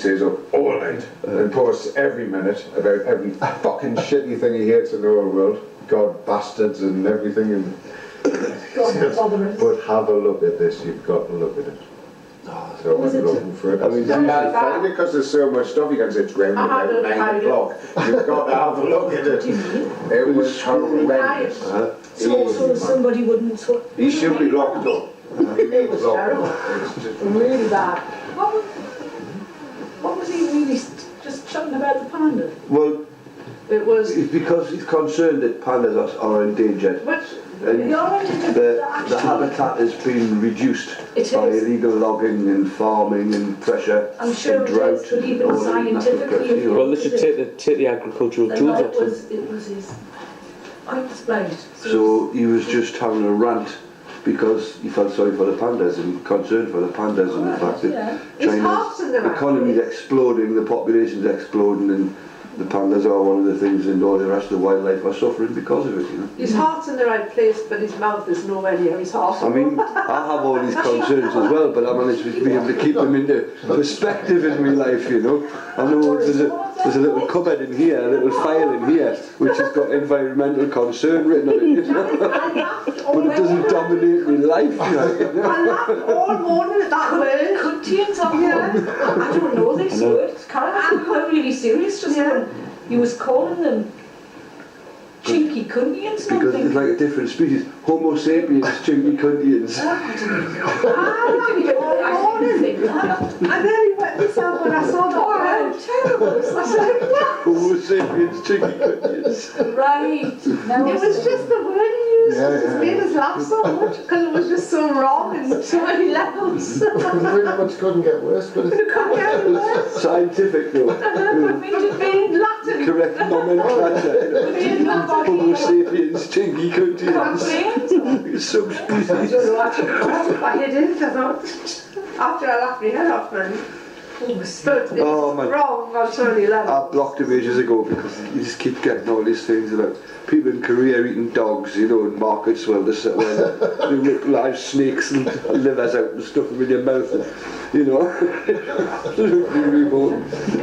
stays up all night and posts every minute about every fucking shitty thing he hates in the whole world. God, bastards and everything. And but have a look at this, you've got to look at it. So I'm looking for it. I mean, because there's so much stuff you can say, it's round about 9 o'clock. You've got to have a look at it. It was horrendous. So somebody wouldn't... He should be locked up. It was terrible. Really bad. What was he really just chatting about the panda? Well, it's because he's concerned that pandas are endangered. And the habitat has been reduced by illegal logging and farming and pressure and drought. But even scientifically, well, they should take the agricultural tools off them. It was his quite displayed. So he was just having a rant because he felt sorry for the pandas and concerned for the pandas and the fact that China's economy is exploding, the population's exploding, and the pandas are one of the things, and all the rest of the wildlife are suffering because of it, you know. His heart's in the right place, but his mouth is nowhere near his heart. I mean, I have all these concerns as well, but I managed to be able to keep them into perspective in my life, you know. I know there's a little cupboard in here, a little file in here, which has got environmental concern written on it, you know. But it doesn't dominate my life, you know. I laughed all morning at that word. Cuntians on I don't know this word. I'm really serious just when he was calling them chinky cuntians. Because it's like a different species. Homo sapiens, chinky cuntians. I nearly wet myself when I saw that word. Terrible. I said, what? Homo sapiens, chinky cuntians. Right. It was just the word he used. It made us laugh so much because it was just so wrong in so many levels. It pretty much couldn't get worse, but it couldn't get worse. Scientific though. Being Latin. Correct nomenclature. Homo sapiens, chinky cuntians. Subspecies. I did it, I thought. After I laughed my head off, man. Oh man. Wrong on so many levels. I blocked him ages ago because you just keep getting all these things about people in Korea eating dogs, you know, in markets where they rip live snakes and livers out and stuff them in your mouth, and, you know,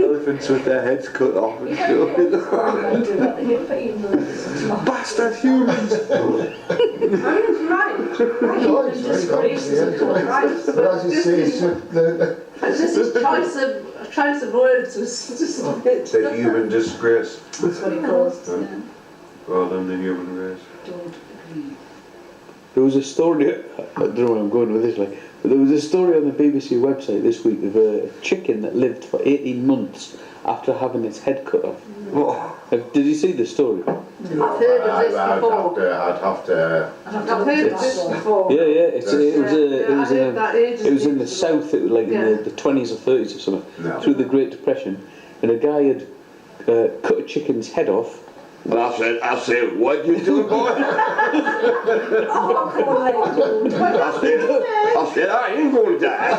elephants with their heads cut off and stuff. Bastard humans! Right. But as you see, it's just his choice of words was just a bit... the human disgrace. That's what he calls it. Rather than the human race. Don't agree. There was a story, I don't know where I'm going with this, but there was a story on the BBC website this week of a chicken that lived for 18 months after having its head cut off. Did you see the story? I've heard of this before. I'd have to. I've heard of this before. Yeah, it was in the south, it was like in the 20s or 30s or something, through the Great Depression, and a guy had cut a chicken's head off. And I said, what you doing, boy? I said, I ain't going to die.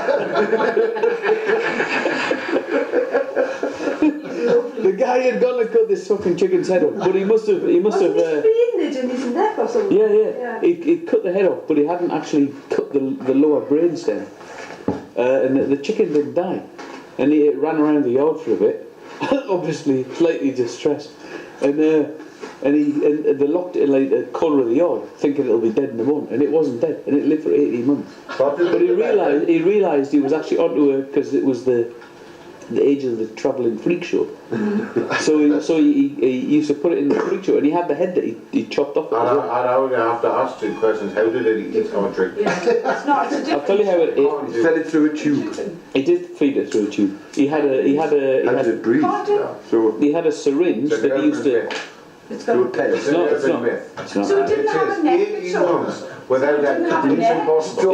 The guy had gone and cut this fucking chicken's head off, but he must have. Feeding it in his neck or something. Yeah. He cut the head off, but he hadn't actually cut the lower brainstem. And the chicken didn't die, and he ran around the yard for a bit, obviously slightly distressed. And they locked it in like the corner of the yard, thinking it'll be dead in the morning, and it wasn't dead, and it lived for 18 months. But he realised he was actually onto it because it was the age of the travelling freak show. so he used to put it in the freak show, and he had the head that he chopped off. I'd only have to ask two questions. How did it eat its country? I'll tell you how it ate. He fed it through a tube. He did feed it through a tube. He had a syringe that he used to. It's got It's not. So it didn't have a neck. Without that, it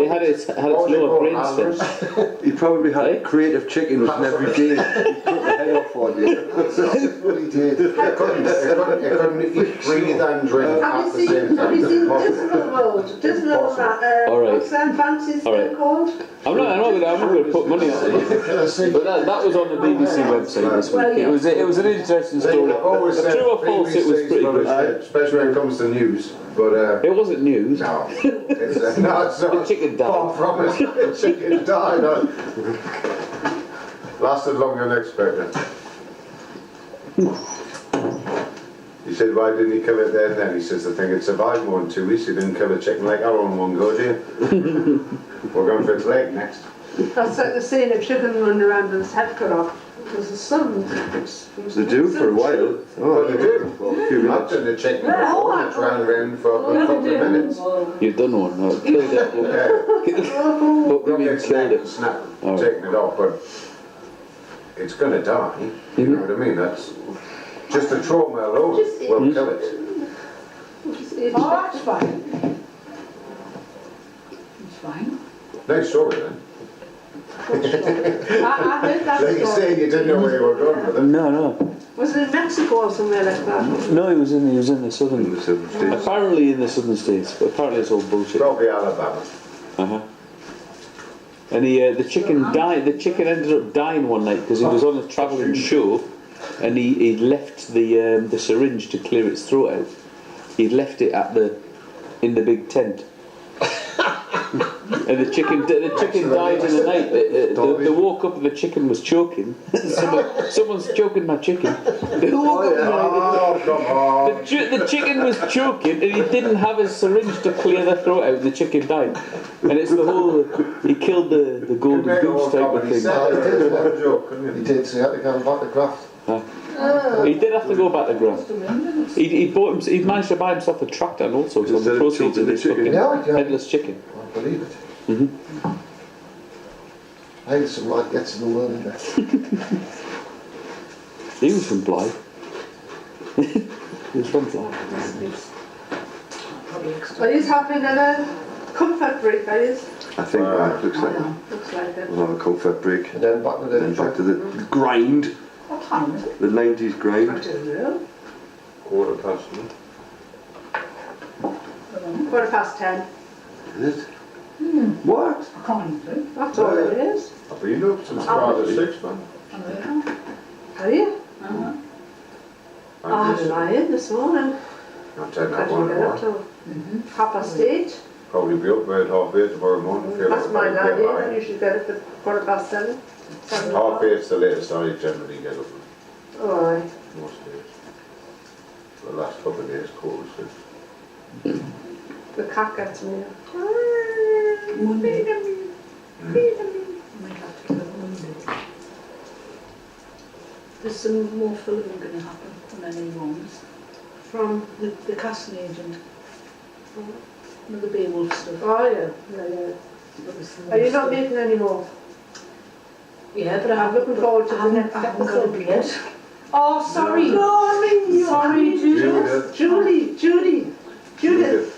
had its lower brainstem. He probably had a creative chicken with every day. He cut the head off for you. That's what he did. It couldn't eat, breathe and drink at the same time. Have you seen Dismal World? Dismal what's that fancy thing called? I'm not going to put money on it. But that was on the BBC website this week. It was an interesting story. True or false, it was pretty good. Especially when it comes to news. But it wasn't news. No, it's not. The chicken died. Far from it. The chicken died. Lasted longer than expected. He said, why didn't he kill it there and then? He says, I think it survived more than 2 weeks. He didn't kill a chicken like our own one go, do you? We're going for its leg next. That's like the saying a chicken running around with his head cut off. There's a sun. They do for a while. Oh, they do? Well, a few I've minutes. done the chicken before and it's ran around for a couple of minutes. You've done one, no? Killed it. What do you mean Its killed neck it? and snap, Oh. taking it off, but it's going to die. You know what I mean? That's just the trauma alone will kill it. Oh, that's fine. It's fine. Nice story then. I heard that Like you story. say, you didn't know where you were going with it. No. Was it in Mexico or somewhere like that? No, he was in the southern. In the southern states. Apparently in the southern states, but apparently it's all bullshit. Probably Alabama. And the chicken died. The chicken ended up dying one night because he was on a travelling show, and he left the syringe to clear its throat out. He left it in the big tent. And the chicken died in the night. They woke up and the chicken was choking. Someone's choking my chicken. They woke up Oh, come on. the chicken was choking and he didn't have his syringe to clear the throat out and the chicken died. And it's the whole, he killed the golden goose type of thing. He did, so he had to go back to graft. He did have to go back to graft. He managed to buy himself a tractor and all sorts of the proceeds of this fucking headless chicken. I believe it. I think some lad gets in the world in there. He was from Blythe. He was from Blythe. Are you having a comfort break, are you? I think that looks like it. Looks like it. We'll have a comfort break. And then back to Then back to the grind. What time is it? The 90s I grind. don't know. 1:15. 10:15. Is it? What? I can't even. That's all it is. I've been up since about 6, man. Are you? I'm I had a lie-in this morning. I'll take I that didn't one get up tomorrow. till 8:30. Probably be up by 8:30 tomorrow morning. Feel That's like my I'll get idea. by. I usually get up at 7:15. 8:30's the latest I generally get up Oh, aye. most days. The last couple of days, cold as The cat gets me. Monday. Might have to go Monday. There's some more filming going to happen on any ones. From, The casting agent. Another Beowulf stuff. oh yeah. But there's some Are you more not stuff. making any more? Yeah, but I'm looking forward to the next I haven't got a episode. beard. Oh, sorry. Sorry, Sorry, Judith. Judy. Judith.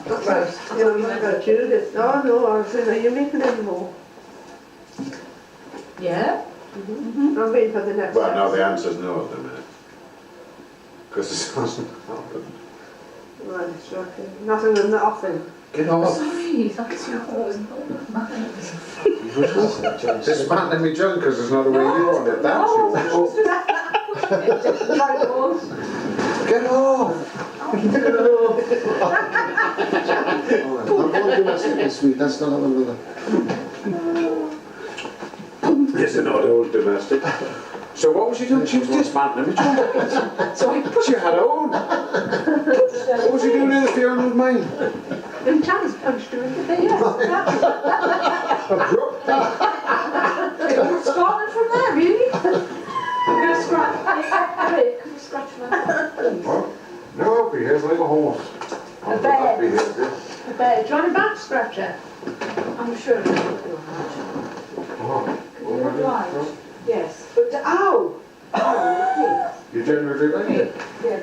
That's right. Yeah, we got Judith. No, I was saying, are you making any more? Yeah? I'm waiting for the next Well, no, the episode. answer's no at the minute. Because it hasn't happened. Right, shocking. Nothing in the offing. Get off. Sorry, that's your fault. This man let me jump because there's not a way you want it. That's your fault. Get off. I'm going domestic this week, that's not another. It's an old domestic. So what was you doing? She was dismantling me jump. So I pushed She had her own. What was you doing interfering with mine? And Chance punched her in the face. Abrupt. It's gone from there, really? I'm going to scratch. Rick, can you scratch my Well, no, I'll be here like a horse. I'll be here. The bed. Do you want a back scratcher? I'm sure it's going to do Oh, Right. Yes. But, ow! you generally like it? Yeah,